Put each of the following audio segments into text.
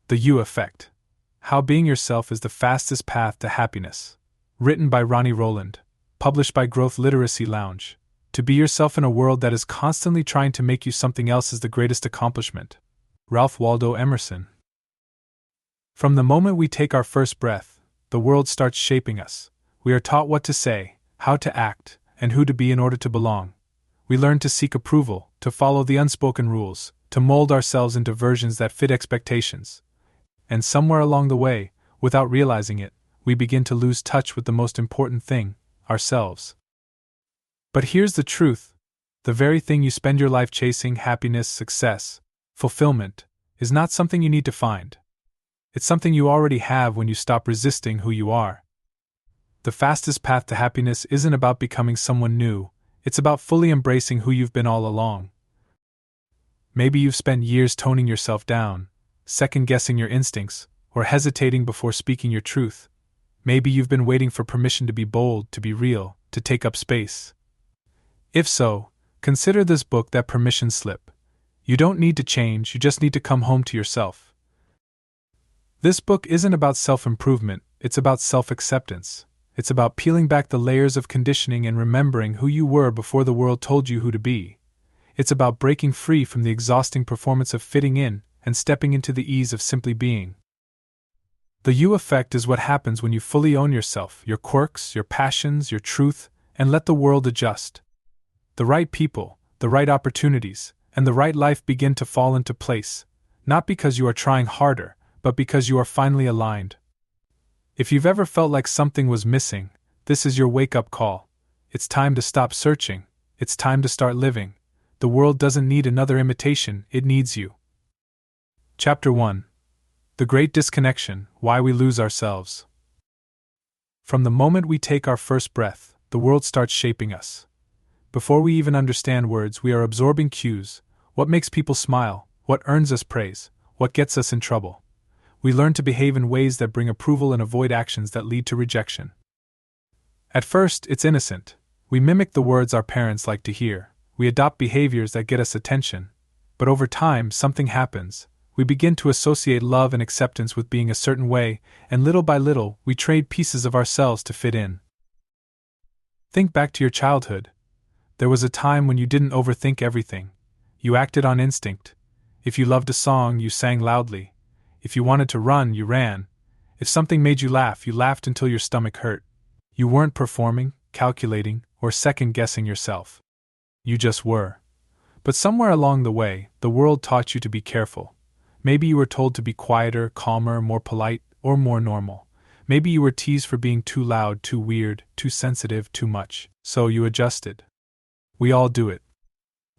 The You Effect. How Being Yourself is the Fastest Path to Happiness. Written by Ronnie Roland. Published by Growth Literacy Lounge. To be yourself in a world that is constantly trying to make you something else is the greatest accomplishment. Ralph Waldo Emerson. From the moment we take our first breath, the world starts shaping us. We are taught what to say, how to act, and who to be in order to belong. We learn to seek approval, to follow the unspoken rules, to mold ourselves into versions that fit expectations. And somewhere along the way, without realizing it, we begin to lose touch with the most important thing, ourselves. But here's the truth: the very thing you spend your life chasing, happiness, success, fulfillment, is not something you need to find. It's something you already have when you stop resisting who you are. The fastest path to happiness isn't about becoming someone new, it's about fully embracing who you've been all along. Maybe you've spent years toning yourself down, second-guessing your instincts, or hesitating before speaking your truth. Maybe you've been waiting for permission to be bold, to be real, to take up space. If so, consider this book that permission slip. You don't need to change, you just need to come home to yourself. This book isn't about self-improvement, it's about self-acceptance. It's about peeling back the layers of conditioning and remembering who you were before the world told you who to be. It's about breaking free from the exhausting performance of fitting in and stepping into the ease of simply being. The You Effect is what happens when you fully own yourself, your quirks, your passions, your truth, and let the world adjust. The right people, the right opportunities, and the right life begin to fall into place, not because you are trying harder, but because you are finally aligned. If you've ever felt like something was missing, this is your wake-up call. It's time to stop searching. It's time to start living. The world doesn't need another imitation, it needs you. Chapter 1. The Great Disconnection: Why We Lose Ourselves. From the moment we take our first breath, the world starts shaping us. Before we even understand words, we are absorbing cues: what makes people smile, what earns us praise, what gets us in trouble. We learn to behave in ways that bring approval and avoid actions that lead to rejection. At first, it's innocent. We mimic the words our parents like to hear. We adopt behaviors that get us attention. But over time, something happens. We begin to associate love and acceptance with being a certain way, and little by little, we trade pieces of ourselves to fit in. Think back to your childhood. There was a time when you didn't overthink everything. You acted on instinct. If you loved a song, you sang loudly. If you wanted to run, you ran. If something made you laughed until your stomach hurt. You weren't performing, calculating, or second-guessing yourself. You just were. But somewhere along the way, the world taught you to be careful. Maybe you were told to be quieter, calmer, more polite, or more normal. Maybe you were teased for being too loud, too weird, too sensitive, too much. So you adjusted. We all do it.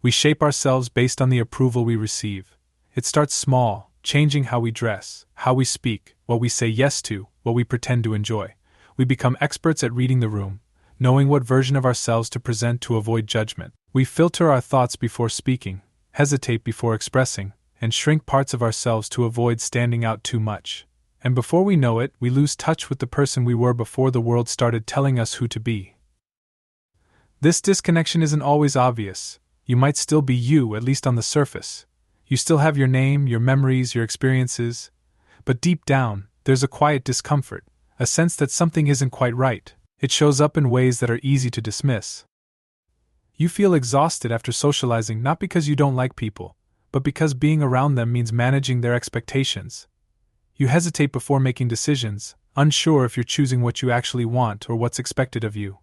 We shape ourselves based on the approval we receive. It starts small, changing how we dress, how we speak, what we say yes to, what we pretend to enjoy. We become experts at reading the room, knowing what version of ourselves to present to avoid judgment. We filter our thoughts before speaking, hesitate before expressing, and shrink parts of ourselves to avoid standing out too much. And before we know it, we lose touch with the person we were before the world started telling us who to be. This disconnection isn't always obvious. You might still be you, at least on the surface. You still have your name, your memories, your experiences. But deep down, there's a quiet discomfort, a sense that something isn't quite right. It shows up in ways that are easy to dismiss. You feel exhausted after socializing, not because you don't like people, but because being around them means managing their expectations. You hesitate before making decisions, unsure if you're choosing what you actually want or what's expected of you.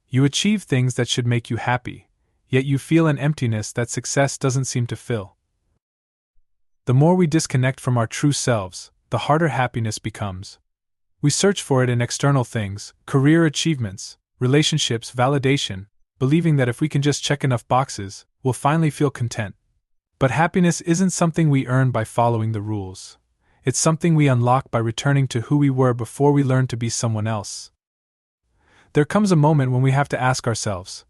You achieve things that should make you happy, yet you feel an emptiness that success doesn't seem to fill. The more we disconnect from our true selves, the harder happiness becomes. We search for it in external things, career achievements, relationships, validation, believing that if we can just check enough boxes, we'll finally feel content. But happiness isn't something we earn by following the rules. It's something we unlock by returning to who we were before we learned to be someone else. There comes a moment when we have to ask ourselves,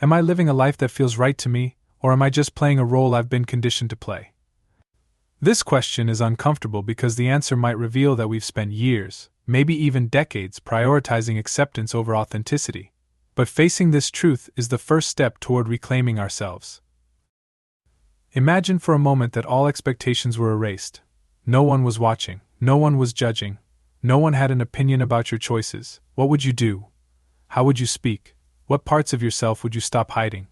am I living a life that feels right to me, or am I just playing a role I've been conditioned to play? This question is uncomfortable because the answer might reveal that we've spent years, maybe even decades, prioritizing acceptance over authenticity. But facing this truth is the first step toward reclaiming ourselves. Imagine for a moment that all expectations were erased. No one was watching, no one was judging, no one had an opinion about your choices. What would you do? How would you speak? What parts of yourself would you stop hiding?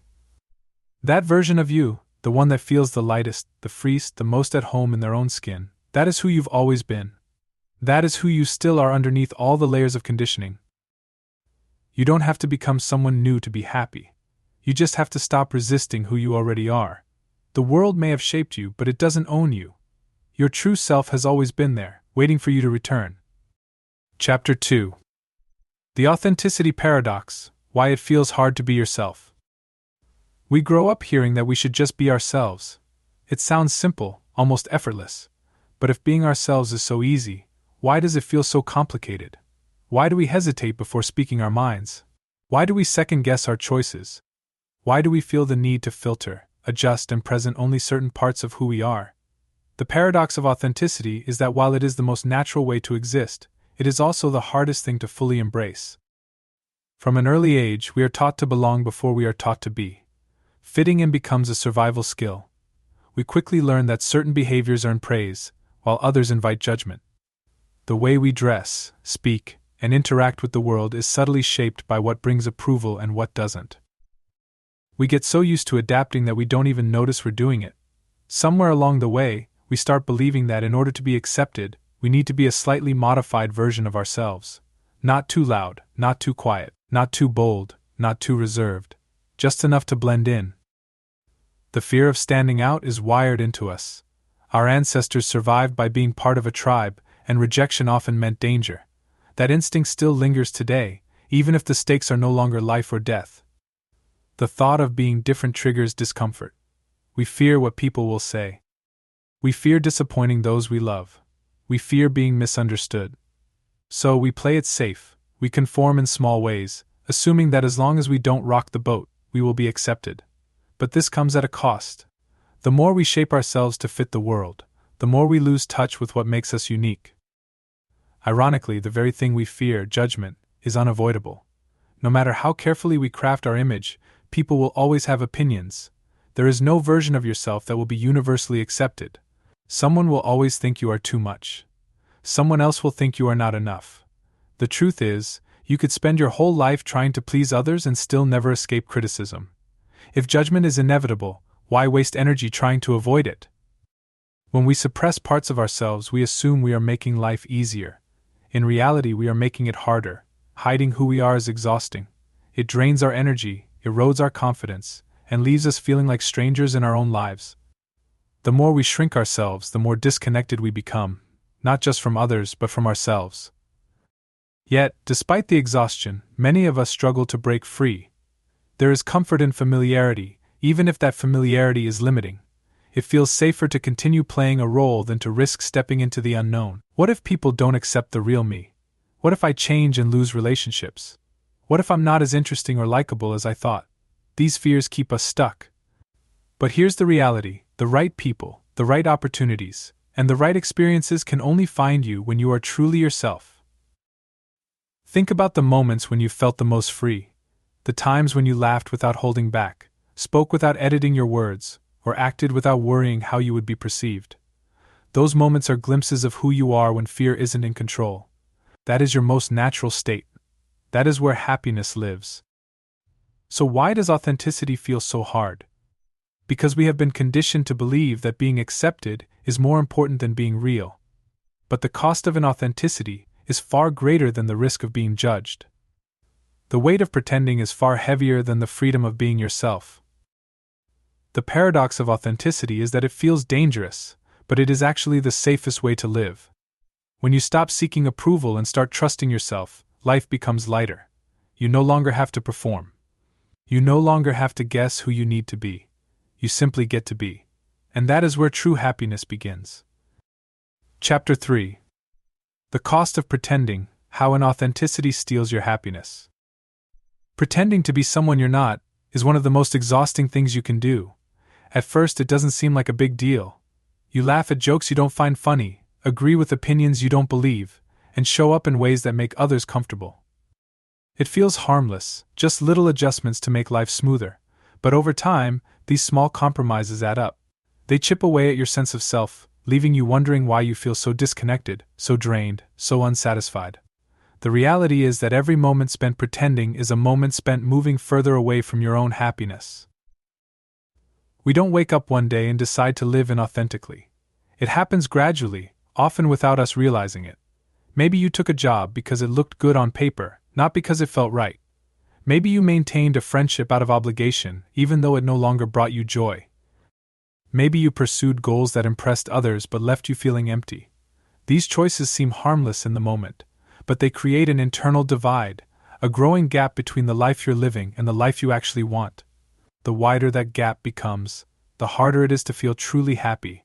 That version of you, the one that feels the lightest, the freest, the most at home in their own skin, that is who you've always been. That is who you still are underneath all the layers of conditioning. You don't have to become someone new to be happy. You just have to stop resisting who you already are. The world may have shaped you, but it doesn't own you. Your true self has always been there, waiting for you to return. Chapter 2. The Authenticity Paradox: Why It Feels Hard to Be Yourself. We grow up hearing that we should just be ourselves. It sounds simple, almost effortless. But if being ourselves is so easy, why does it feel so complicated? Why do we hesitate before speaking our minds? Why do we second-guess our choices? Why do we feel the need to filter, adjust, and present only certain parts of who we are? The paradox of authenticity is that while it is the most natural way to exist, it is also the hardest thing to fully embrace. From an early age, we are taught to belong before we are taught to be. Fitting in becomes a survival skill. We quickly learn that certain behaviors earn praise, while others invite judgment. The way we dress, speak, and interact with the world is subtly shaped by what brings approval and what doesn't. We get so used to adapting that we don't even notice we're doing it. Somewhere along the way, we start believing that in order to be accepted, we need to be a slightly modified version of ourselves. Not too loud, not too quiet, not too bold, not too reserved. Just enough to blend in. The fear of standing out is wired into us. Our ancestors survived by being part of a tribe, and rejection often meant danger. That instinct still lingers today, even if the stakes are no longer life or death. The thought of being different triggers discomfort. We fear what people will say. We fear disappointing those we love. We fear being misunderstood. So we play it safe, we conform in small ways, assuming that as long as we don't rock the boat, we will be accepted. But this comes at a cost. The more we shape ourselves to fit the world, the more we lose touch with what makes us unique. Ironically, the very thing we fear, judgment, is unavoidable. No matter how carefully we craft our image, people will always have opinions. There is no version of yourself that will be universally accepted. Someone will always think you are too much. Someone else will think you are not enough. The truth is, you could spend your whole life trying to please others and still never escape criticism. If judgment is inevitable, why waste energy trying to avoid it? When we suppress parts of ourselves, we assume we are making life easier. In reality, we are making it harder. Hiding who we are is exhausting. It drains our energy, erodes our confidence, and leaves us feeling like strangers in our own lives. The more we shrink ourselves, the more disconnected we become, not just from others but from ourselves. Yet, despite the exhaustion, many of us struggle to break free. There is comfort in familiarity, even if that familiarity is limiting. It feels safer to continue playing a role than to risk stepping into the unknown. What if people don't accept the real me? What if I change and lose relationships? What if I'm not as interesting or likable as I thought? These fears keep us stuck. But here's the reality: the right people, the right opportunities, and the right experiences can only find you when you are truly yourself. Think about the moments when you felt the most free. The times when you laughed without holding back, spoke without editing your words, or acted without worrying how you would be perceived. Those moments are glimpses of who you are when fear isn't in control. That is your most natural state. That is where happiness lives. So why does authenticity feel so hard? Because we have been conditioned to believe that being accepted is more important than being real. But the cost of inauthenticity is far greater than the risk of being judged. The weight of pretending is far heavier than the freedom of being yourself. The paradox of authenticity is that it feels dangerous, but it is actually the safest way to live. When you stop seeking approval and start trusting yourself, life becomes lighter. You no longer have to perform. You no longer have to guess who you need to be. You simply get to be. And that is where true happiness begins. Chapter 3. The Cost of Pretending: How Inauthenticity Steals Your Happiness. Pretending to be someone you're not is one of the most exhausting things you can do. At first, it doesn't seem like a big deal. You laugh at jokes you don't find funny, agree with opinions you don't believe, and show up in ways that make others comfortable. It feels harmless, just little adjustments to make life smoother, but over time, these small compromises add up. They chip away at your sense of self, leaving you wondering why you feel so disconnected, so drained, so unsatisfied. The reality is that every moment spent pretending is a moment spent moving further away from your own happiness. We don't wake up one day and decide to live inauthentically. It happens gradually, often without us realizing it. Maybe you took a job because it looked good on paper, not because it felt right. Maybe you maintained a friendship out of obligation, even though it no longer brought you joy. Maybe you pursued goals that impressed others but left you feeling empty. These choices seem harmless in the moment, but they create an internal divide, a growing gap between the life you're living and the life you actually want. The wider that gap becomes, the harder it is to feel truly happy.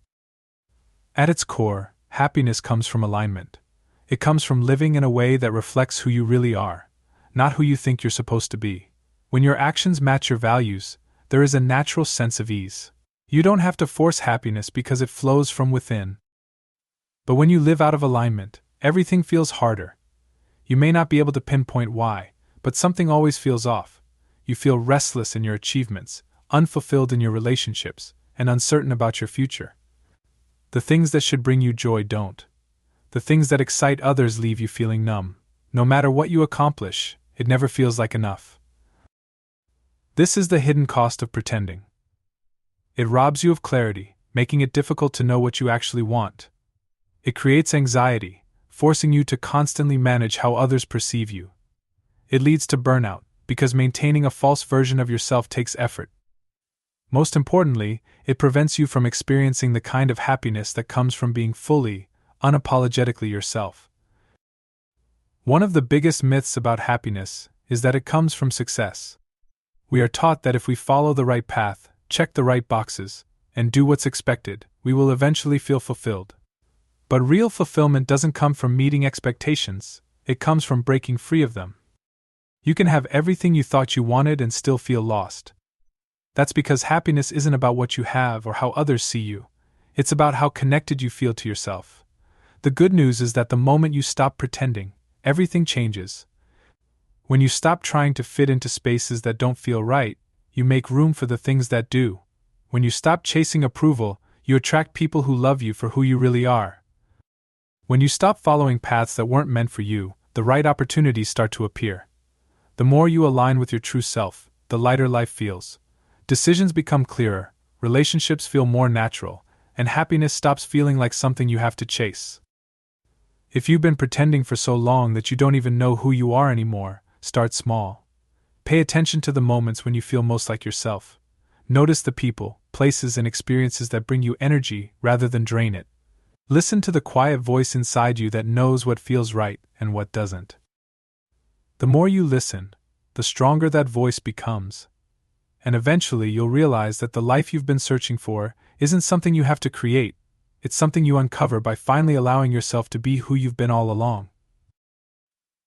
At its core, happiness comes from alignment. It comes from living in a way that reflects who you really are, not who you think you're supposed to be. When your actions match your values, there is a natural sense of ease. You don't have to force happiness because it flows from within. But when you live out of alignment, everything feels harder. You may not be able to pinpoint why, but something always feels off. You feel restless in your achievements, unfulfilled in your relationships, and uncertain about your future. The things that should bring you joy don't. The things that excite others leave you feeling numb. No matter what you accomplish, it never feels like enough. This is the hidden cost of pretending. It robs you of clarity, making it difficult to know what you actually want. It creates anxiety, forcing you to constantly manage how others perceive you. It leads to burnout, because maintaining a false version of yourself takes effort. Most importantly, it prevents you from experiencing the kind of happiness that comes from being fully, unapologetically yourself. One of the biggest myths about happiness is that it comes from success. We are taught that if we follow the right path, check the right boxes, and do what's expected, we will eventually feel fulfilled. But real fulfillment doesn't come from meeting expectations, it comes from breaking free of them. You can have everything you thought you wanted and still feel lost. That's because happiness isn't about what you have or how others see you. It's about how connected you feel to yourself. The good news is that the moment you stop pretending, everything changes. When you stop trying to fit into spaces that don't feel right, you make room for the things that do. When you stop chasing approval, you attract people who love you for who you really are. When you stop following paths that weren't meant for you, the right opportunities start to appear. The more you align with your true self, the lighter life feels. Decisions become clearer, relationships feel more natural, and happiness stops feeling like something you have to chase. If you've been pretending for so long that you don't even know who you are anymore, start small. Pay attention to the moments when you feel most like yourself. Notice the people, places, and experiences that bring you energy rather than drain it. Listen to the quiet voice inside you that knows what feels right and what doesn't. The more you listen, the stronger that voice becomes. And eventually you'll realize that the life you've been searching for isn't something you have to create, it's something you uncover by finally allowing yourself to be who you've been all along.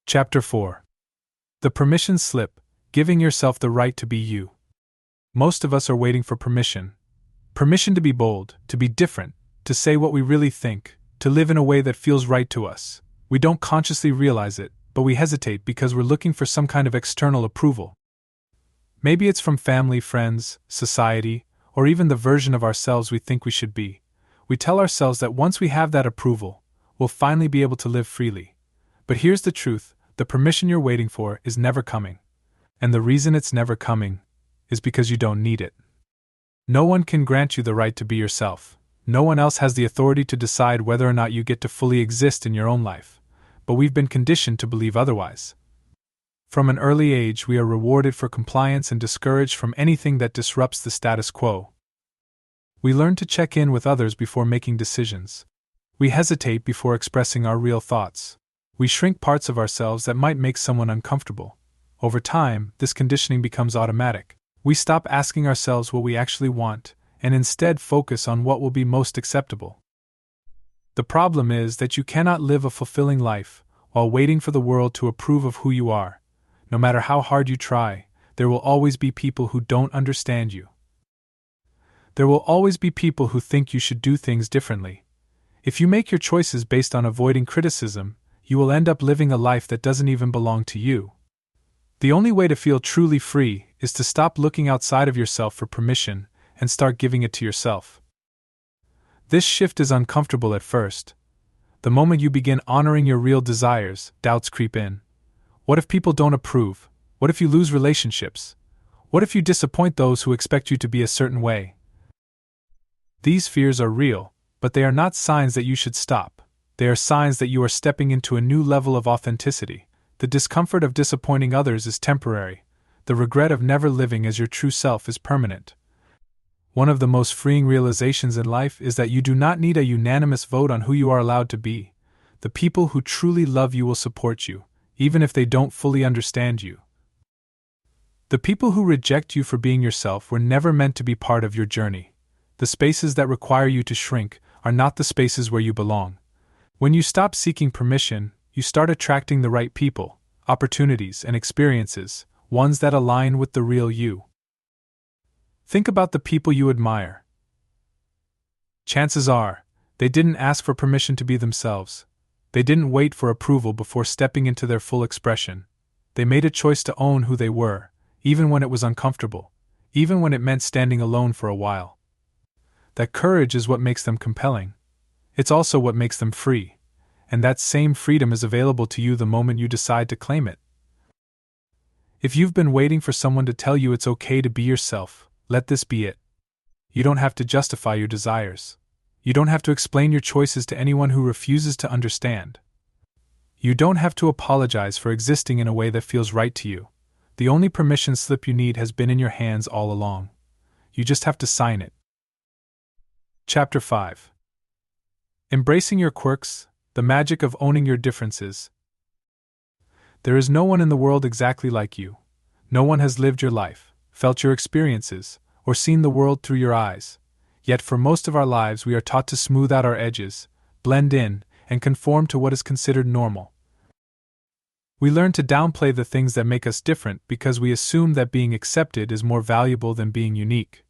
Chapter 4. The Permission Slip, Giving Yourself the Right to Be You. Most of us are waiting for permission. Permission to be bold, to be different, to say what we really think, to live in a way that feels right to us. We don't consciously realize it, but we hesitate because we're looking for some kind of external approval. Maybe it's from family, friends, society, or even the version of ourselves we think we should be. We tell ourselves that once we have that approval, we'll finally be able to live freely. But here's the truth, the permission you're waiting for is never coming. And the reason it's never coming is because you don't need it. No one can grant you the right to be yourself. No one else has the authority to decide whether or not you get to fully exist in your own life. But we've been conditioned to believe otherwise. From an early age, we are rewarded for compliance and discouraged from anything that disrupts the status quo. We learn to check in with others before making decisions. We hesitate before expressing our real thoughts. We shrink parts of ourselves that might make someone uncomfortable. Over time, this conditioning becomes automatic. We stop asking ourselves what we actually want, and instead focus on what will be most acceptable. The problem is that you cannot live a fulfilling life while waiting for the world to approve of who you are. No matter how hard you try, there will always be people who don't understand you. There will always be people who think you should do things differently. If you make your choices based on avoiding criticism, you will end up living a life that doesn't even belong to you. The only way to feel truly free is to stop looking outside of yourself for permission and start giving it to yourself. This shift is uncomfortable at first. The moment you begin honoring your real desires, doubts creep in. What if people don't approve? What if you lose relationships? What if you disappoint those who expect you to be a certain way? These fears are real, but they are not signs that you should stop. They are signs that you are stepping into a new level of authenticity. The discomfort of disappointing others is temporary. The regret of never living as your true self is permanent. One of the most freeing realizations in life is that you do not need a unanimous vote on who you are allowed to be. The people who truly love you will support you, even if they don't fully understand you. The people who reject you for being yourself were never meant to be part of your journey. The spaces that require you to shrink are not the spaces where you belong. When you stop seeking permission, you start attracting the right people, opportunities, and experiences, ones that align with the real you. Think about the people you admire. Chances are, they didn't ask for permission to be themselves. They didn't wait for approval before stepping into their full expression. They made a choice to own who they were, even when it was uncomfortable, even when it meant standing alone for a while. That courage is what makes them compelling. It's also what makes them free, and that same freedom is available to you the moment you decide to claim it. If you've been waiting for someone to tell you it's okay to be yourself, let this be it. You don't have to justify your desires. You don't have to explain your choices to anyone who refuses to understand. You don't have to apologize for existing in a way that feels right to you. The only permission slip you need has been in your hands all along. You just have to sign it. Chapter 5. Embracing your quirks, the magic of owning your differences. There is no one in the world exactly like you. No one has lived your life, felt your experiences, or seen the world through your eyes. Yet for most of our lives we are taught to smooth out our edges, blend in, and conform to what is considered normal. We learn to downplay the things that make us different because we assume that being accepted is more valuable than being unique.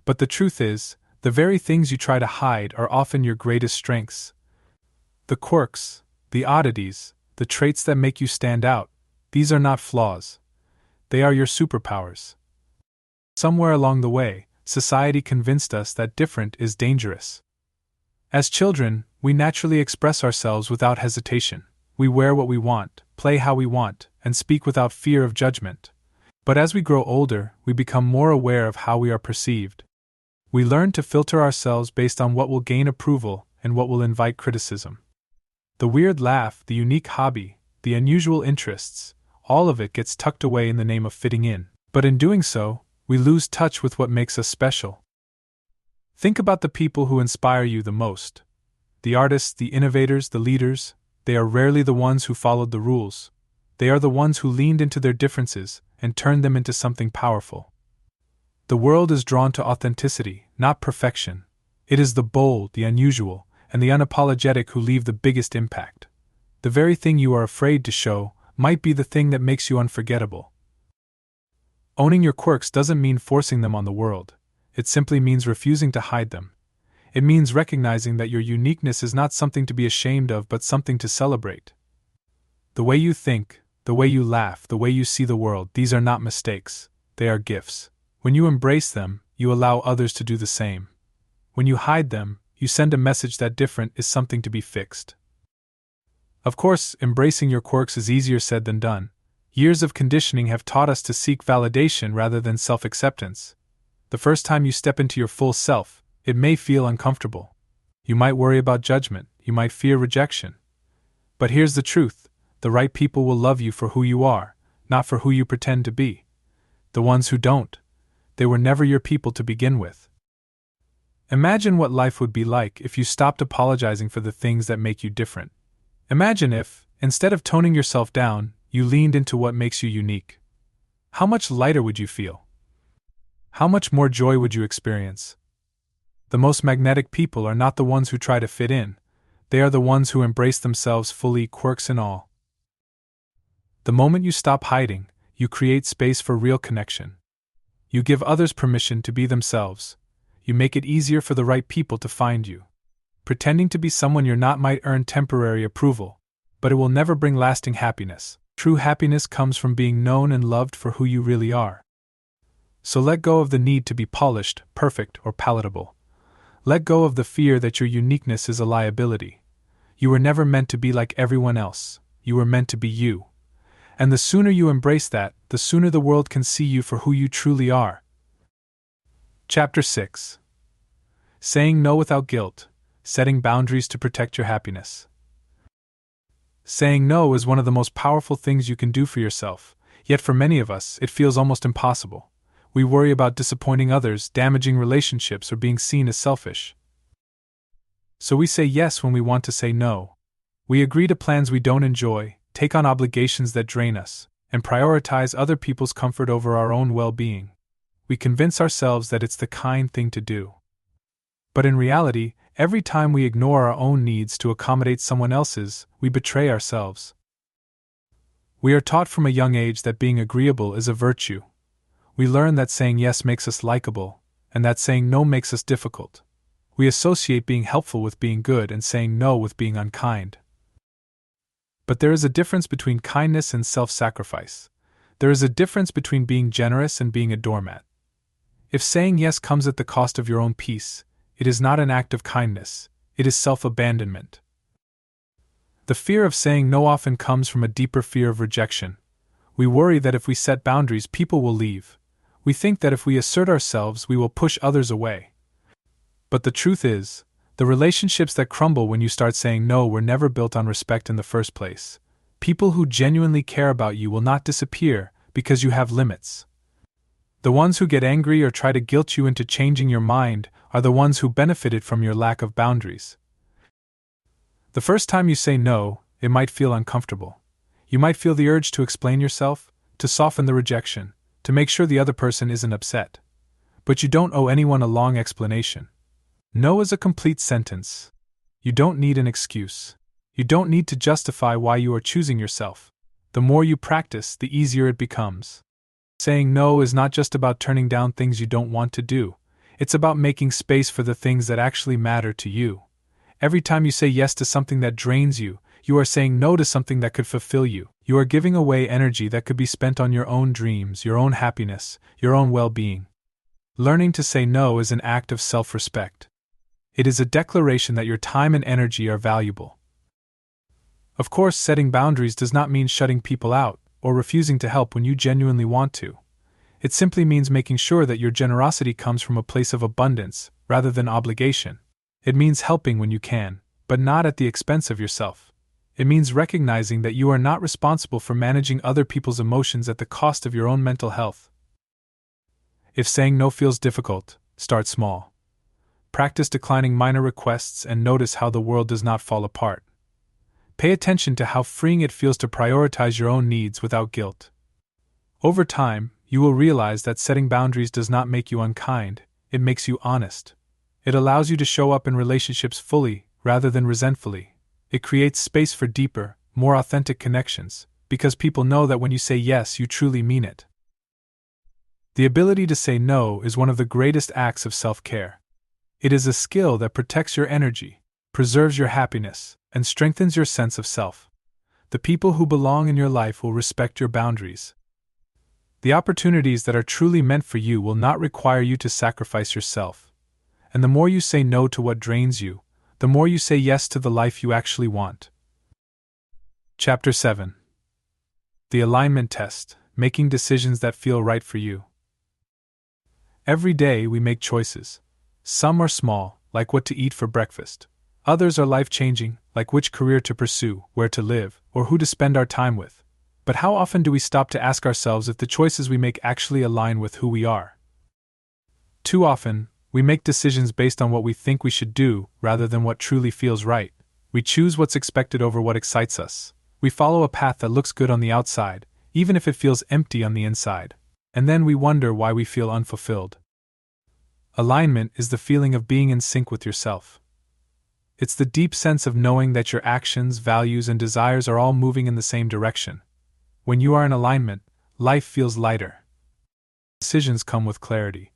But the truth is, the very things you try to hide are often your greatest strengths. The quirks, the oddities, the traits that make you stand out, these are not flaws. They are your superpowers. Somewhere along the way, society convinced us that different is dangerous. As children, we naturally express ourselves without hesitation. We wear what we want, play how we want, and speak without fear of judgment. But as we grow older, we become more aware of how we are perceived. We learn to filter ourselves based on what will gain approval and what will invite criticism. The weird laugh, the unique hobby, the unusual interests, all of it gets tucked away in the name of fitting in. But in doing so, we lose touch with what makes us special. Think about the people who inspire you the most. The artists, the innovators, the leaders. They are rarely the ones who followed the rules. They are the ones who leaned into their differences and turned them into something powerful. The world is drawn to authenticity, not perfection. It is the bold, the unusual, and the unapologetic who leave the biggest impact. The very thing you are afraid to show might be the thing that makes you unforgettable. Owning your quirks doesn't mean forcing them on the world. It simply means refusing to hide them. It means recognizing that your uniqueness is not something to be ashamed of but something to celebrate. The way you think, the way you laugh, the way you see the world, these are not mistakes. They are gifts. When you embrace them, you allow others to do the same. When you hide them, you send a message that different is something to be fixed. Of course, embracing your quirks is easier said than done. Years of conditioning have taught us to seek validation rather than self-acceptance. The first time you step into your full self, it may feel uncomfortable. You might worry about judgment, you might fear rejection. But here's the truth, the right people will love you for who you are, not for who you pretend to be. The ones who don't, they were never your people to begin with. Imagine what life would be like if you stopped apologizing for the things that make you different. Imagine if, instead of toning yourself down, you leaned into what makes you unique. How much lighter would you feel? How much more joy would you experience? The most magnetic people are not the ones who try to fit in, they are the ones who embrace themselves fully, quirks and all. The moment you stop hiding, you create space for real connection. You give others permission to be themselves. You make it easier for the right people to find you. Pretending to be someone you're not might earn temporary approval, but it will never bring lasting happiness. True happiness comes from being known and loved for who you really are. So let go of the need to be polished, perfect, or palatable. Let go of the fear that your uniqueness is a liability. You were never meant to be like everyone else. You were meant to be you. And the sooner you embrace that, the sooner the world can see you for who you truly are. Chapter 6. Saying no without guilt. Setting boundaries to protect your happiness. Saying no is one of the most powerful things you can do for yourself, yet for many of us, it feels almost impossible. We worry about disappointing others, damaging relationships, or being seen as selfish. So we say yes when we want to say no. We agree to plans we don't enjoy, take on obligations that drain us, and prioritize other people's comfort over our own well-being. We convince ourselves that it's the kind thing to do. But in reality, every time we ignore our own needs to accommodate someone else's, we betray ourselves. We are taught from a young age that being agreeable is a virtue. We learn that saying yes makes us likable, and that saying no makes us difficult. We associate being helpful with being good and saying no with being unkind. But there is a difference between kindness and self-sacrifice. There is a difference between being generous and being a doormat. If saying yes comes at the cost of your own peace, it is not an act of kindness, it is self-abandonment. The fear of saying no often comes from a deeper fear of rejection. We worry that if we set boundaries, people will leave. We think that if we assert ourselves, we will push others away. But the truth is, the relationships that crumble when you start saying no were never built on respect in the first place. People who genuinely care about you will not disappear because you have limits. The ones who get angry or try to guilt you into changing your mind are the ones who benefited from your lack of boundaries. The first time you say no, it might feel uncomfortable. You might feel the urge to explain yourself, to soften the rejection, to make sure the other person isn't upset. But you don't owe anyone a long explanation. No is a complete sentence. You don't need an excuse. You don't need to justify why you are choosing yourself. The more you practice, the easier it becomes. Saying no is not just about turning down things you don't want to do. It's about making space for the things that actually matter to you. Every time you say yes to something that drains you, you are saying no to something that could fulfill you. You are giving away energy that could be spent on your own dreams, your own happiness, your own well-being. Learning to say no is an act of self-respect. It is a declaration that your time and energy are valuable. Of course, setting boundaries does not mean shutting people out or refusing to help when you genuinely want to. It simply means making sure that your generosity comes from a place of abundance rather than obligation. It means helping when you can, but not at the expense of yourself. It means recognizing that you are not responsible for managing other people's emotions at the cost of your own mental health. If saying no feels difficult, start small. Practice declining minor requests and notice how the world does not fall apart. Pay attention to how freeing it feels to prioritize your own needs without guilt. Over time, you will realize that setting boundaries does not make you unkind, it makes you honest. It allows you to show up in relationships fully, rather than resentfully. It creates space for deeper, more authentic connections, because people know that when you say yes, you truly mean it. The ability to say no is one of the greatest acts of self-care. It is a skill that protects your energy, preserves your happiness, and strengthens your sense of self. The people who belong in your life will respect your boundaries. The opportunities that are truly meant for you will not require you to sacrifice yourself. And the more you say no to what drains you, the more you say yes to the life you actually want. Chapter 7. The Alignment Test: Making Decisions That Feel Right for You. Every day we make choices. Some are small, like what to eat for breakfast. Others are life-changing, like which career to pursue, where to live, or who to spend our time with. But how often do we stop to ask ourselves if the choices we make actually align with who we are? Too often, we make decisions based on what we think we should do, rather than what truly feels right. We choose what's expected over what excites us. We follow a path that looks good on the outside, even if it feels empty on the inside. And then we wonder why we feel unfulfilled. Alignment is the feeling of being in sync with yourself. It's the deep sense of knowing that your actions, values, and desires are all moving in the same direction. When you are in alignment, life feels lighter. Decisions come with clarity.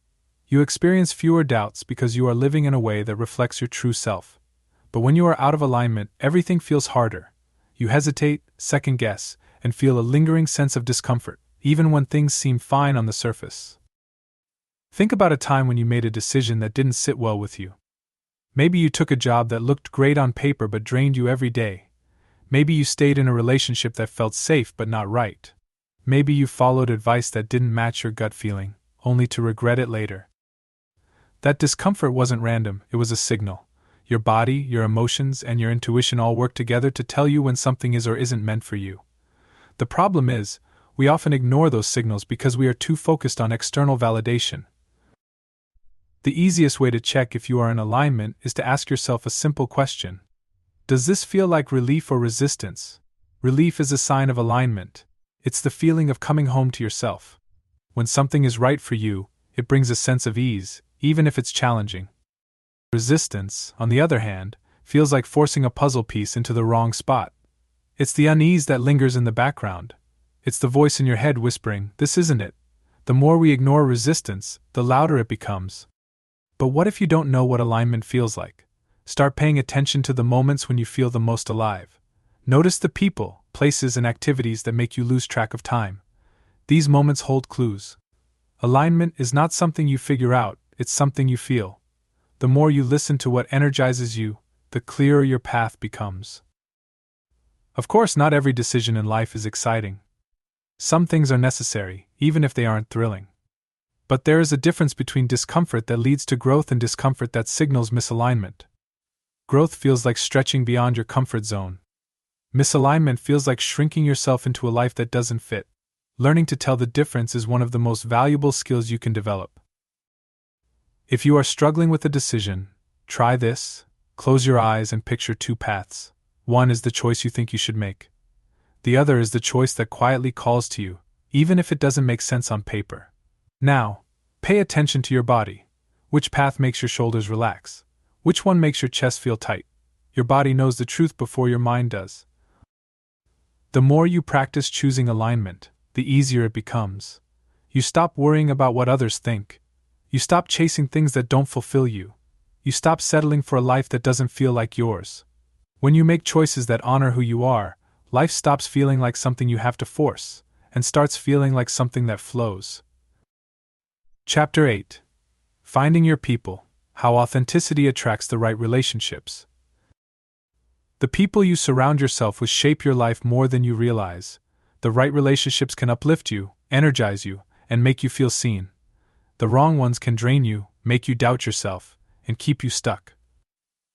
You experience fewer doubts because you are living in a way that reflects your true self. But when you are out of alignment, everything feels harder. You hesitate, second-guess, and feel a lingering sense of discomfort, even when things seem fine on the surface. Think about a time when you made a decision that didn't sit well with you. Maybe you took a job that looked great on paper but drained you every day. Maybe you stayed in a relationship that felt safe but not right. Maybe you followed advice that didn't match your gut feeling, only to regret it later. That discomfort wasn't random, it was a signal. Your body, your emotions, and your intuition all work together to tell you when something is or isn't meant for you. The problem is, we often ignore those signals because we are too focused on external validation. The easiest way to check if you are in alignment is to ask yourself a simple question. Does this feel like relief or resistance? Relief is a sign of alignment. It's the feeling of coming home to yourself. When something is right for you, it brings a sense of ease, even if it's challenging. Resistance, on the other hand, feels like forcing a puzzle piece into the wrong spot. It's the unease that lingers in the background. It's the voice in your head whispering, "This isn't it." The more we ignore resistance, the louder it becomes. But what if you don't know what alignment feels like? Start paying attention to the moments when you feel the most alive. Notice the people, places, and activities that make you lose track of time. These moments hold clues. Alignment is not something you figure out, it's something you feel. The more you listen to what energizes you, the clearer your path becomes. Of course, not every decision in life is exciting. Some things are necessary, even if they aren't thrilling. But there is a difference between discomfort that leads to growth and discomfort that signals misalignment. Growth feels like stretching beyond your comfort zone. Misalignment feels like shrinking yourself into a life that doesn't fit. Learning to tell the difference is one of the most valuable skills you can develop. If you are struggling with a decision, try this. Close your eyes and picture two paths. One is the choice you think you should make. The other is the choice that quietly calls to you, even if it doesn't make sense on paper. Now, pay attention to your body. Which path makes your shoulders relax? Which one makes your chest feel tight? Your body knows the truth before your mind does. The more you practice choosing alignment, the easier it becomes. You stop worrying about what others think. You stop chasing things that don't fulfill you. You stop settling for a life that doesn't feel like yours. When you make choices that honor who you are, life stops feeling like something you have to force, and starts feeling like something that flows. Chapter 8. Finding Your People: How Authenticity Attracts the Right Relationships. The people you surround yourself with shape your life more than you realize. The right relationships can uplift you, energize you, and make you feel seen. The wrong ones can drain you, make you doubt yourself, and keep you stuck.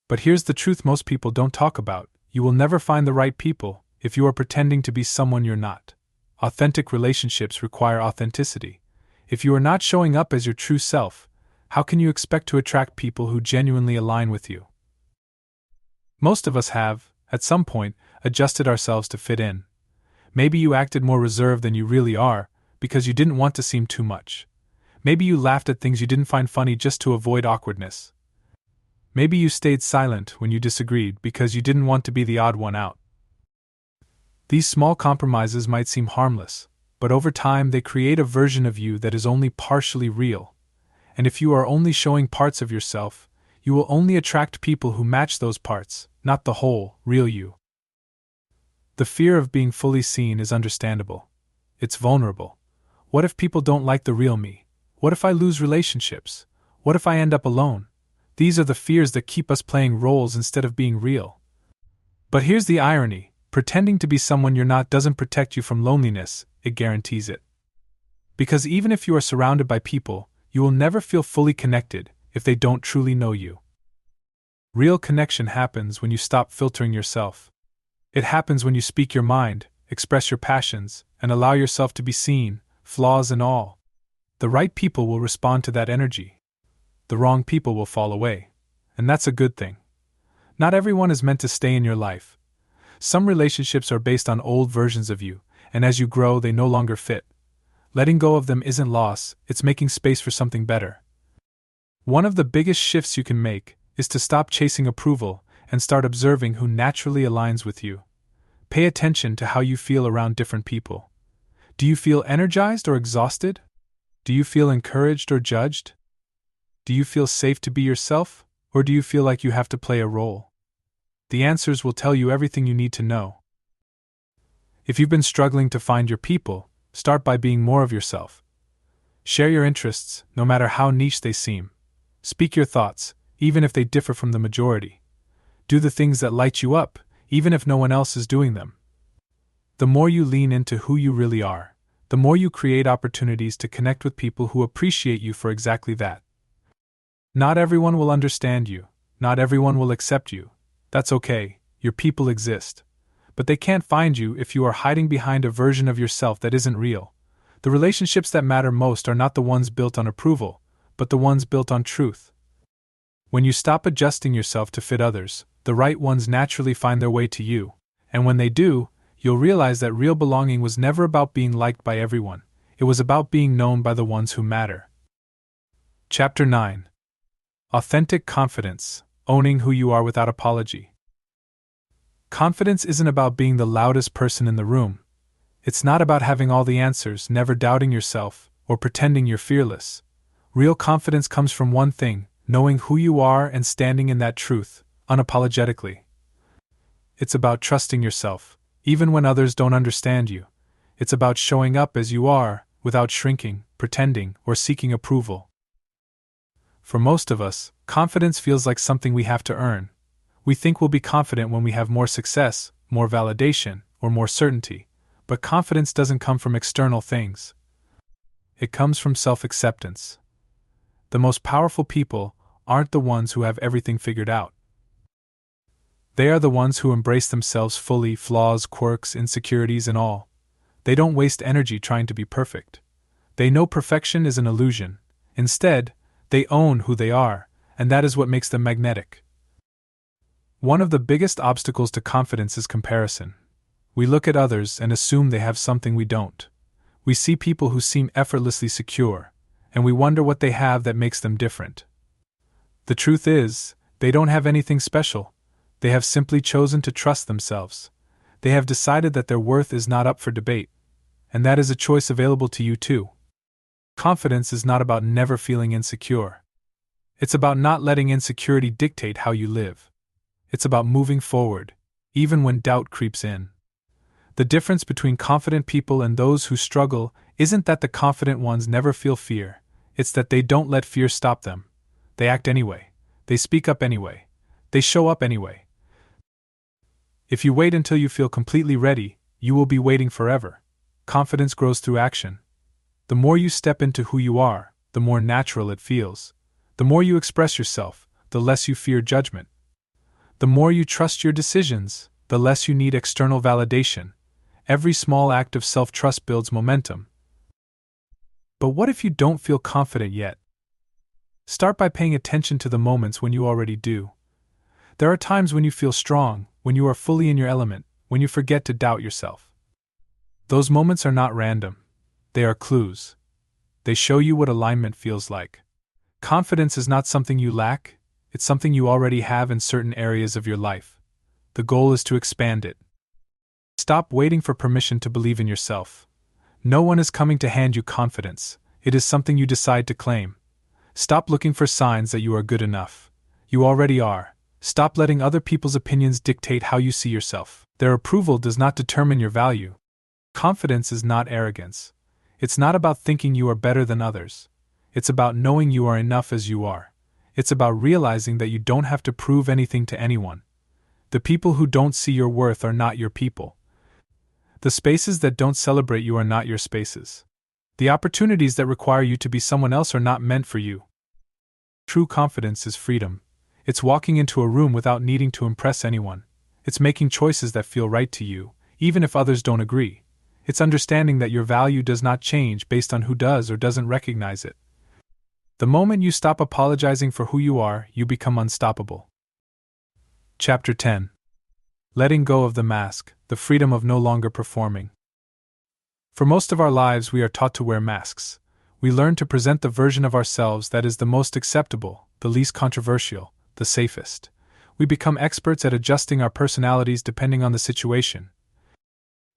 But here's the truth most people don't talk about: you will never find the right people if you are pretending to be someone you're not. Authentic relationships require authenticity. If you are not showing up as your true self, how can you expect to attract people who genuinely align with you? Most of us have, at some point, adjusted ourselves to fit in. Maybe you acted more reserved than you really are, because you didn't want to seem too much. Maybe you laughed at things you didn't find funny just to avoid awkwardness. Maybe you stayed silent when you disagreed because you didn't want to be the odd one out. These small compromises might seem harmless, but over time they create a version of you that is only partially real. And if you are only showing parts of yourself, you will only attract people who match those parts, not the whole, real you. The fear of being fully seen is understandable. It's vulnerable. What if people don't like the real me? What if I lose relationships? What if I end up alone? These are the fears that keep us playing roles instead of being real. But here's the irony: pretending to be someone you're not doesn't protect you from loneliness, it guarantees it. Because even if you are surrounded by people, you will never feel fully connected if they don't truly know you. Real connection happens when you stop filtering yourself. It happens when you speak your mind, express your passions, and allow yourself to be seen, flaws and all. The right people will respond to that energy. The wrong people will fall away. And that's a good thing. Not everyone is meant to stay in your life. Some relationships are based on old versions of you, and as you grow they no longer fit. Letting go of them isn't loss, it's making space for something better. One of the biggest shifts you can make is to stop chasing approval and start observing who naturally aligns with you. Pay attention to how you feel around different people. Do you feel energized or exhausted? Do you feel encouraged or judged? Do you feel safe to be yourself, or do you feel like you have to play a role? The answers will tell you everything you need to know. If you've been struggling to find your people, start by being more of yourself. Share your interests, no matter how niche they seem. Speak your thoughts, even if they differ from the majority. Do the things that light you up, even if no one else is doing them. The more you lean into who you really are, the more you create opportunities to connect with people who appreciate you for exactly that. Not everyone will understand you, not everyone will accept you. That's okay, your people exist. But they can't find you if you are hiding behind a version of yourself that isn't real. The relationships that matter most are not the ones built on approval, but the ones built on truth. When you stop adjusting yourself to fit others, the right ones naturally find their way to you, and when they do, you'll realize that real belonging was never about being liked by everyone, it was about being known by the ones who matter. Chapter 9. Authentic Confidence, Owning Who You Are Without Apology. Confidence isn't about being the loudest person in the room. It's not about having all the answers, never doubting yourself, or pretending you're fearless. Real confidence comes from one thing: knowing who you are and standing in that truth, unapologetically. It's about trusting yourself, even when others don't understand you. It's about showing up as you are, without shrinking, pretending, or seeking approval. For most of us, confidence feels like something we have to earn. We think we'll be confident when we have more success, more validation, or more certainty. But confidence doesn't come from external things. It comes from self-acceptance. The most powerful people aren't the ones who have everything figured out. They are the ones who embrace themselves fully, flaws, quirks, insecurities, and all. They don't waste energy trying to be perfect. They know perfection is an illusion. Instead, they own who they are, and that is what makes them magnetic. One of the biggest obstacles to confidence is comparison. We look at others and assume they have something we don't. We see people who seem effortlessly secure, and we wonder what they have that makes them different. The truth is, they don't have anything special. They have simply chosen to trust themselves. They have decided that their worth is not up for debate, and that is a choice available to you too. Confidence is not about never feeling insecure. It's about not letting insecurity dictate how you live. It's about moving forward, even when doubt creeps in. The difference between confident people and those who struggle isn't that the confident ones never feel fear, it's that they don't let fear stop them. They act anyway. They speak up anyway. They show up anyway. If you wait until you feel completely ready, you will be waiting forever. Confidence grows through action. The more you step into who you are, the more natural it feels. The more you express yourself, the less you fear judgment. The more you trust your decisions, the less you need external validation. Every small act of self-trust builds momentum. But what if you don't feel confident yet? Start by paying attention to the moments when you already do. There are times when you feel strong, when you are fully in your element, when you forget to doubt yourself. Those moments are not random. They are clues. They show you what alignment feels like. Confidence is not something you lack, it's something you already have in certain areas of your life. The goal is to expand it. Stop waiting for permission to believe in yourself. No one is coming to hand you confidence, it is something you decide to claim. Stop looking for signs that you are good enough. You already are. Stop letting other people's opinions dictate how you see yourself. Their approval does not determine your value. Confidence is not arrogance. It's not about thinking you are better than others. It's about knowing you are enough as you are. It's about realizing that you don't have to prove anything to anyone. The people who don't see your worth are not your people. The spaces that don't celebrate you are not your spaces. The opportunities that require you to be someone else are not meant for you. True confidence is freedom. It's walking into a room without needing to impress anyone. It's making choices that feel right to you, even if others don't agree. It's understanding that your value does not change based on who does or doesn't recognize it. The moment you stop apologizing for who you are, you become unstoppable. Chapter 10. Letting go of the mask, the freedom of no longer performing. For most of our lives, we are taught to wear masks. We learn to present the version of ourselves that is the most acceptable, the least controversial, the safest. We become experts at adjusting our personalities depending on the situation.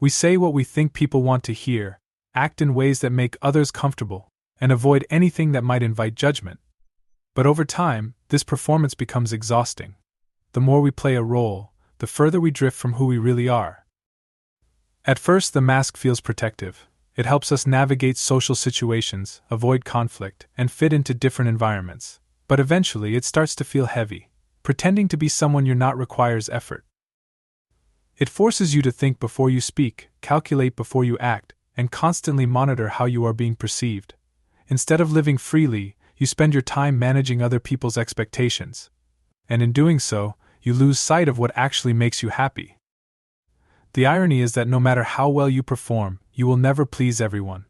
We say what we think people want to hear, act in ways that make others comfortable, and avoid anything that might invite judgment. But over time, this performance becomes exhausting. The more we play a role, the further we drift from who we really are. At first, the mask feels protective. It helps us navigate social situations, avoid conflict, and fit into different environments. But eventually it starts to feel heavy. Pretending to be someone you're not requires effort. It forces you to think before you speak, calculate before you act, and constantly monitor how you are being perceived. Instead of living freely, you spend your time managing other people's expectations. And in doing so, you lose sight of what actually makes you happy. The irony is that no matter how well you perform, you will never please everyone.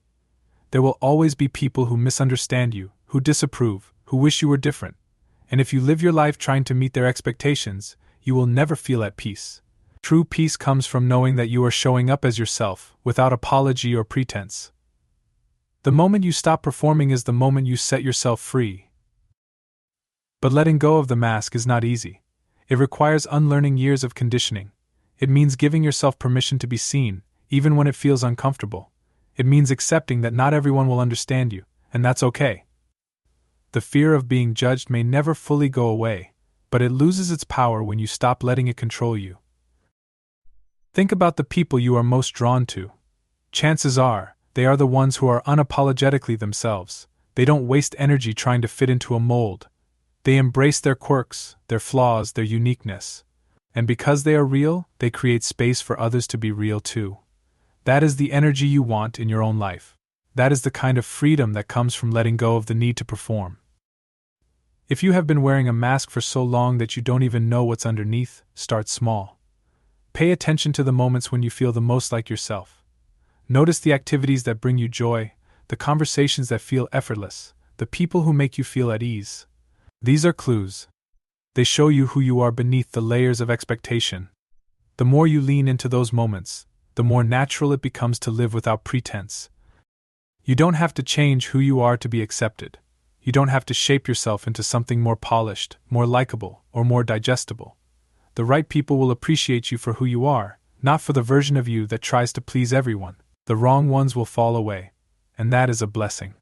There will always be people who misunderstand you, who disapprove, who wish you were different. And if you live your life trying to meet their expectations, you will never feel at peace. True peace comes from knowing that you are showing up as yourself, without apology or pretense. The moment you stop performing is the moment you set yourself free. But letting go of the mask is not easy. It requires unlearning years of conditioning. It means giving yourself permission to be seen, even when it feels uncomfortable. It means accepting that not everyone will understand you, and that's okay. The fear of being judged may never fully go away, but it loses its power when you stop letting it control you. Think about the people you are most drawn to. Chances are, they are the ones who are unapologetically themselves. They don't waste energy trying to fit into a mold. They embrace their quirks, their flaws, their uniqueness. And because they are real, they create space for others to be real too. That is the energy you want in your own life. That is the kind of freedom that comes from letting go of the need to perform. If you have been wearing a mask for so long that you don't even know what's underneath, start small. Pay attention to the moments when you feel the most like yourself. Notice the activities that bring you joy, the conversations that feel effortless, the people who make you feel at ease. These are clues. They show you who you are beneath the layers of expectation. The more you lean into those moments, the more natural it becomes to live without pretense. You don't have to change who you are to be accepted. You don't have to shape yourself into something more polished, more likable, or more digestible. The right people will appreciate you for who you are, not for the version of you that tries to please everyone. The wrong ones will fall away, and that is a blessing.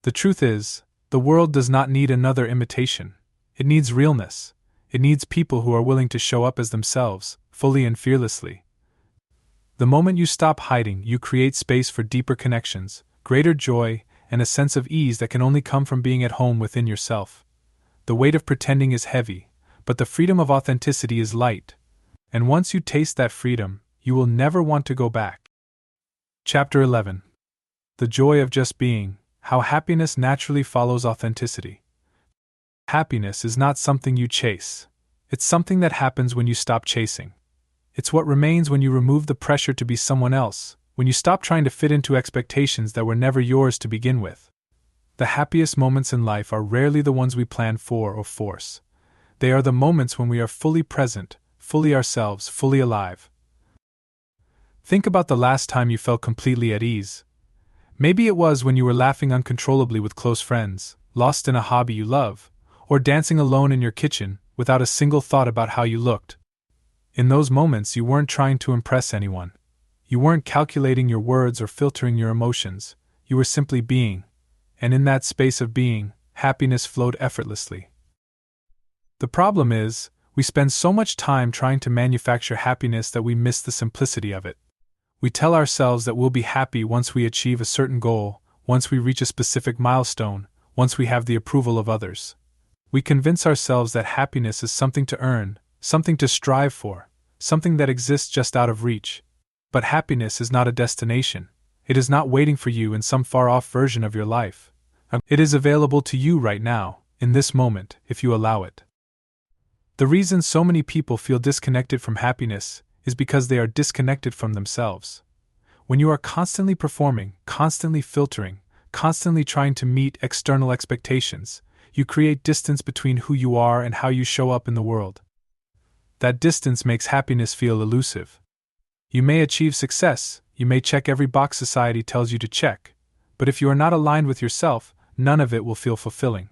The truth is, the world does not need another imitation. It needs realness. It needs people who are willing to show up as themselves, fully and fearlessly. The moment you stop hiding, you create space for deeper connections, greater joy, and a sense of ease that can only come from being at home within yourself. The weight of pretending is heavy, but the freedom of authenticity is light. And once you taste that freedom, you will never want to go back. Chapter 11. The Joy of Just Being, How Happiness Naturally Follows Authenticity. Happiness is not something you chase. It's something that happens when you stop chasing. It's what remains when you remove the pressure to be someone else, when you stop trying to fit into expectations that were never yours to begin with. The happiest moments in life are rarely the ones we plan for or force. They are the moments when we are fully present, fully ourselves, fully alive. Think about the last time you felt completely at ease. Maybe it was when you were laughing uncontrollably with close friends, lost in a hobby you love, or dancing alone in your kitchen, without a single thought about how you looked. In those moments, you weren't trying to impress anyone. You weren't calculating your words or filtering your emotions. You were simply being. And in that space of being, happiness flowed effortlessly. The problem is, we spend so much time trying to manufacture happiness that we miss the simplicity of it. We tell ourselves that we'll be happy once we achieve a certain goal, once we reach a specific milestone, once we have the approval of others. We convince ourselves that happiness is something to earn, something to strive for, something that exists just out of reach. But happiness is not a destination. It is not waiting for you in some far-off version of your life. It is available to you right now, in this moment, if you allow it. The reason so many people feel disconnected from happiness is because they are disconnected from themselves. When you are constantly performing, constantly filtering, constantly trying to meet external expectations, you create distance between who you are and how you show up in the world. That distance makes happiness feel elusive. You may achieve success, you may check every box society tells you to check, but if you are not aligned with yourself, none of it will feel fulfilling.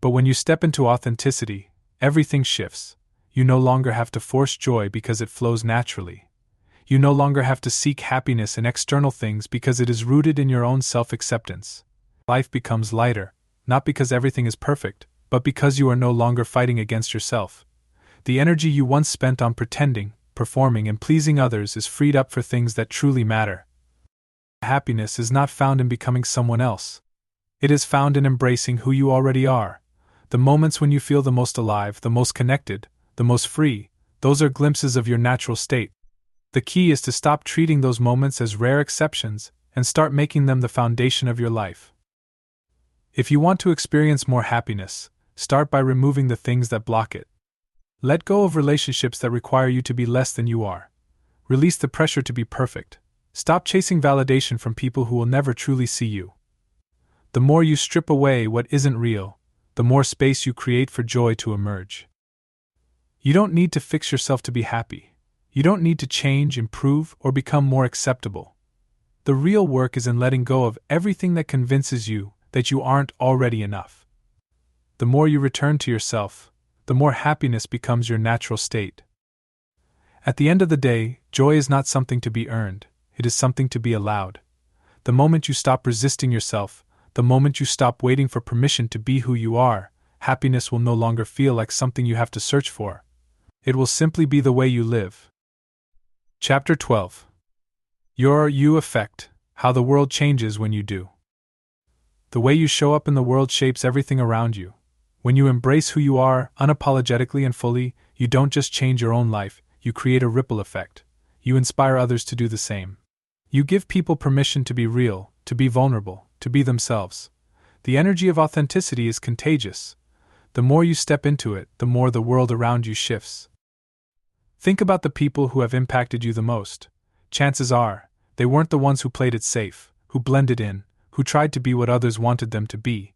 But when you step into authenticity, everything shifts. You no longer have to force joy because it flows naturally. You no longer have to seek happiness in external things because it is rooted in your own self-acceptance. Life becomes lighter, not because everything is perfect, but because you are no longer fighting against yourself. The energy you once spent on pretending, performing, and pleasing others is freed up for things that truly matter. Happiness is not found in becoming someone else. It is found in embracing who you already are. The moments when you feel the most alive, the most connected, the most free, those are glimpses of your natural state. The key is to stop treating those moments as rare exceptions and start making them the foundation of your life. If you want to experience more happiness, start by removing the things that block it. Let go of relationships that require you to be less than you are. Release the pressure to be perfect. Stop chasing validation from people who will never truly see you. The more you strip away what isn't real, the more space you create for joy to emerge. You don't need to fix yourself to be happy. You don't need to change, improve, or become more acceptable. The real work is in letting go of everything that convinces you that you aren't already enough. The more you return to yourself, the more happiness becomes your natural state. At the end of the day, joy is not something to be earned, it is something to be allowed. The moment you stop resisting yourself, the moment you stop waiting for permission to be who you are, happiness will no longer feel like something you have to search for. It will simply be the way you live. Chapter 12. Your You Effect: How the World Changes When You Do. The way you show up in the world shapes everything around you. When you embrace who you are, unapologetically and fully, you don't just change your own life, you create a ripple effect. You inspire others to do the same. You give people permission to be real, to be vulnerable, to be themselves. The energy of authenticity is contagious. The more you step into it, the more the world around you shifts. Think about the people who have impacted you the most. Chances are, they weren't the ones who played it safe, who blended in, who tried to be what others wanted them to be.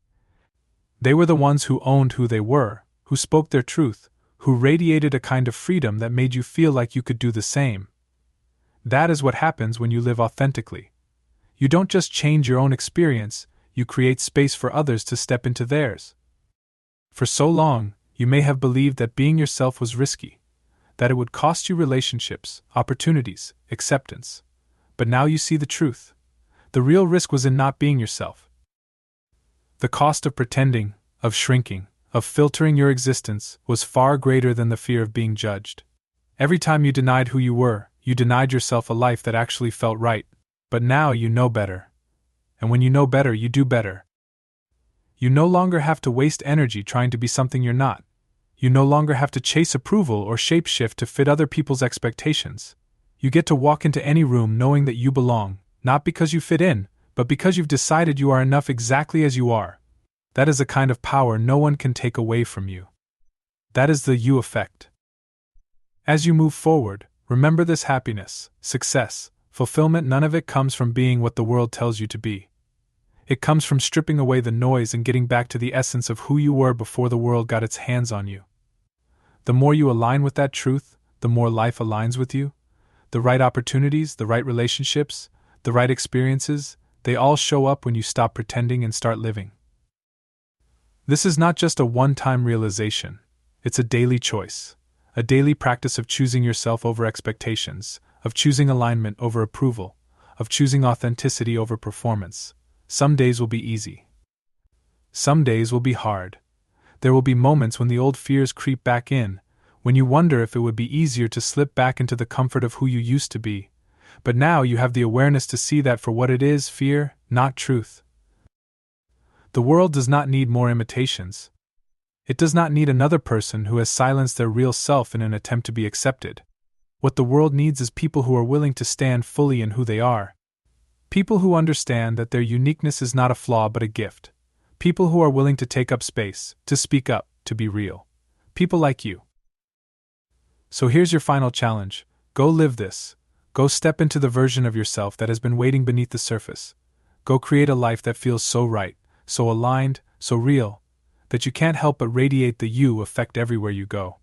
They were the ones who owned who they were, who spoke their truth, who radiated a kind of freedom that made you feel like you could do the same. That is what happens when you live authentically. You don't just change your own experience, you create space for others to step into theirs. For so long, you may have believed that being yourself was risky, that it would cost you relationships, opportunities, acceptance. But now you see the truth. The real risk was in not being yourself. The cost of pretending, of shrinking, of filtering your existence was far greater than the fear of being judged. Every time you denied who you were, you denied yourself a life that actually felt right. But now you know better. And when you know better, you do better. You no longer have to waste energy trying to be something you're not. You no longer have to chase approval or shapeshift to fit other people's expectations. You get to walk into any room knowing that you belong, not because you fit in, but because you've decided you are enough exactly as you are. That is a kind of power no one can take away from you. That is the You Effect. As you move forward, remember this: happiness, success, fulfillment, none of it comes from being what the world tells you to be. It comes from stripping away the noise and getting back to the essence of who you were before the world got its hands on you. The more you align with that truth, the more life aligns with you. The right opportunities, the right relationships, the right experiences, they all show up when you stop pretending and start living. This is not just a one-time realization, it's a daily choice, a daily practice of choosing yourself over expectations, of choosing alignment over approval, of choosing authenticity over performance. Some days will be easy. Some days will be hard. There will be moments when the old fears creep back in, when you wonder if it would be easier to slip back into the comfort of who you used to be. But now you have the awareness to see that for what it is: fear, not truth. The world does not need more imitations. It does not need another person who has silenced their real self in an attempt to be accepted. What the world needs is people who are willing to stand fully in who they are. People who understand that their uniqueness is not a flaw but a gift. People who are willing to take up space, to speak up, to be real. People like you. So here's your final challenge. Go live this. Go step into the version of yourself that has been waiting beneath the surface. Go create a life that feels so right, so aligned, so real, that you can't help but radiate the You Effect everywhere you go.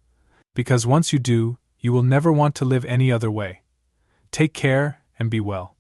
Because once you do, you will never want to live any other way. Take care, and be well.